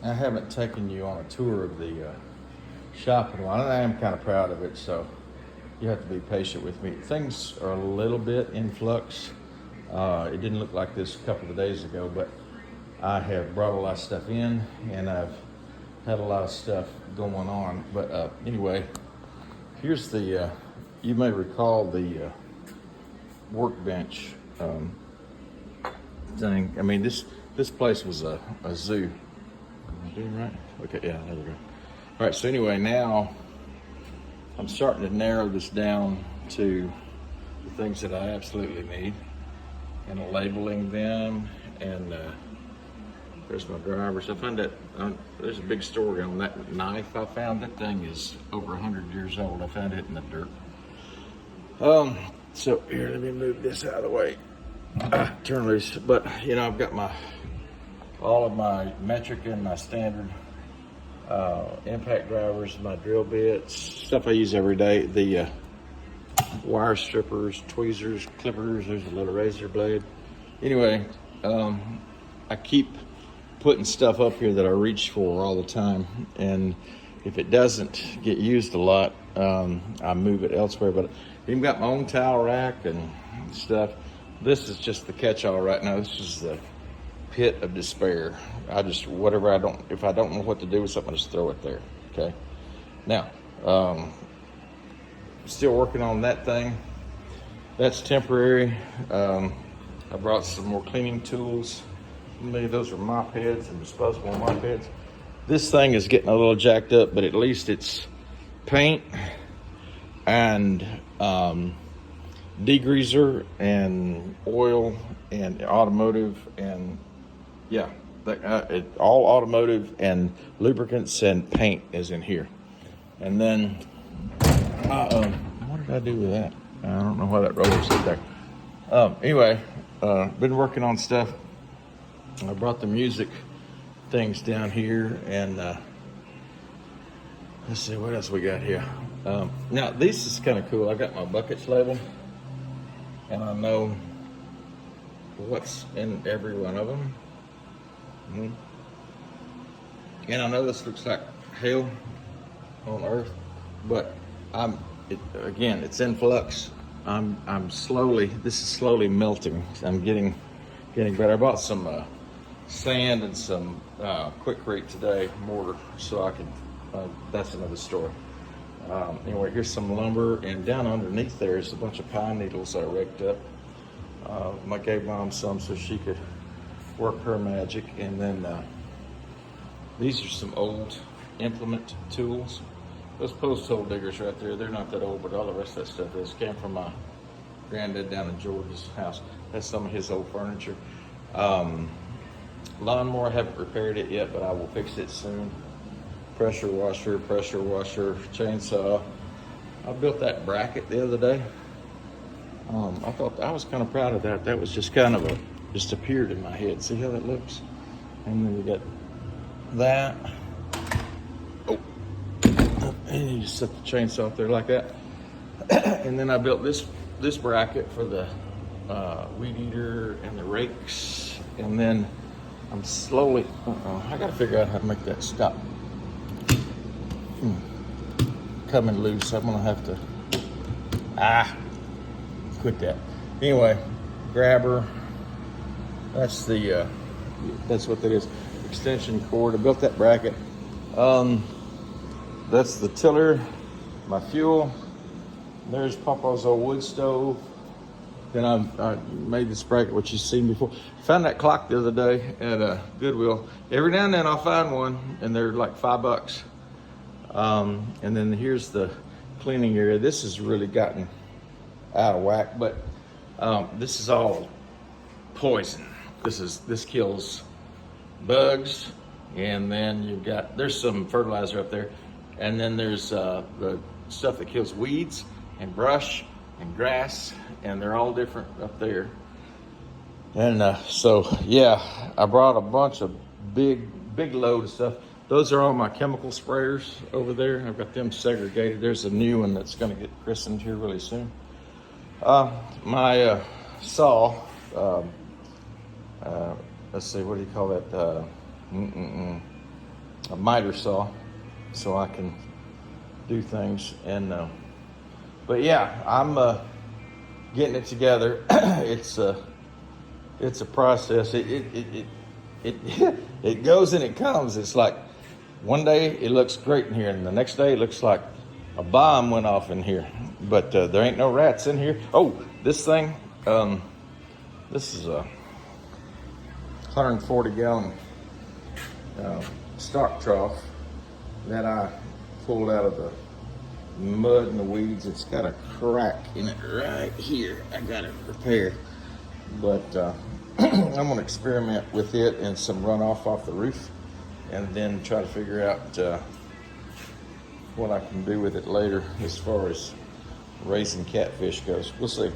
I haven't taken you on a tour of the shop in a while, and I am kind of proud of it, so you have to be patient with me. Things are a little bit in flux. It didn't look like this a couple of days ago, but I have brought a lot of stuff in, and I've had a lot of stuff going on. But anyway, here's the, you may recall the workbench thing. I mean, this place was a zoo. Am I doing right? Okay, yeah, there we go. All right, so anyway, now I'm starting to narrow this down to the things that I absolutely need and labeling them. And there's my drivers. I found that there's a big story on that knife I found. That thing is over 100 years old. I found it in the dirt. So here, let me move this out of the way. Turn loose. But you know, I've got all of my metric and my standard impact drivers, my drill bits, stuff I use every day. The wire strippers, tweezers, clippers. There's a little razor blade. Anyway, I keep putting stuff up here that I reach for all the time, and if it doesn't get used a lot, I move it elsewhere. But I've even got my own towel rack and stuff. This is just the catch-all right now. This is the pit of despair. I just, if I don't know what to do with something, I just throw it there, okay? Now, still working on that thing. That's temporary. I brought some more cleaning tools. Maybe those are mop heads and disposable mop heads. This thing is getting a little jacked up, but at least it's paint and degreaser and oil and automotive and yeah, all automotive and lubricants and paint is in here. And then, what did I do with that? I don't know why that roller sit there. Anyway, been working on stuff. I brought the music things down here, and let's see what else we got here. Now this is kind of cool. I got my buckets labeled, and I know what's in every one of them. And I know this looks like hell on earth, but again, it's in flux. I'm slowly, this is slowly melting. I'm getting better. I bought some sand and some Quikrete today, mortar, so I can, that's another story. Anyway, here's some lumber, and down underneath there is a bunch of pine needles I raked up. I gave Mom some so she could work her magic. And then these are some old implement tools. Those post hole diggers right there, they're not that old, but all the rest of that stuff is. Came from my granddad down in George's house. That's some of his old furniture. Lawnmower, I haven't repaired it yet, but I will fix it soon. Pressure washer, chainsaw. I built that bracket the other day. I thought I was kind of proud of that. That was just kind of just appeared in my head. See how that looks? And then we got that. Oh, and you just set the chainsaw up there like that. And then I built this bracket for the weed eater and the rakes. And then I'm slowly, I gotta figure out how to make that stop coming loose. I'm gonna have to, quit that. Anyway, grabber, that's what that is. Extension cord, I built that bracket. That's the tiller, my fuel. There's Papa's old wood stove. Then I made this bracket, which you've seen before. Found that clock the other day at Goodwill. Every now and then I'll find one, and they're like $5. And then here's the cleaning area. This has really gotten out of whack, but this is all poison. This kills bugs, and then there's some fertilizer up there, and then there's the stuff that kills weeds and brush and grass, and they're all different up there. And so yeah, I brought a bunch of big load of stuff. Those are all my chemical sprayers over there. I've got them segregated. There's a new one that's going to get christened here really soon. My saw, let's see, what do you call that? a miter saw so I can do things. And but yeah, I'm getting it together. It's a process. It goes and it comes. It's like one day it looks great in here, and the next day it looks like a bomb went off in here. But there ain't no rats in here. Oh, this thing, this is a 140-gallon stock trough that I pulled out of the mud and the weeds. It's got a crack in it right here. I got it repaired, but I'm gonna experiment with it and some runoff off the roof, and then try to figure out what I can do with it later as far as raising catfish goes. We'll see.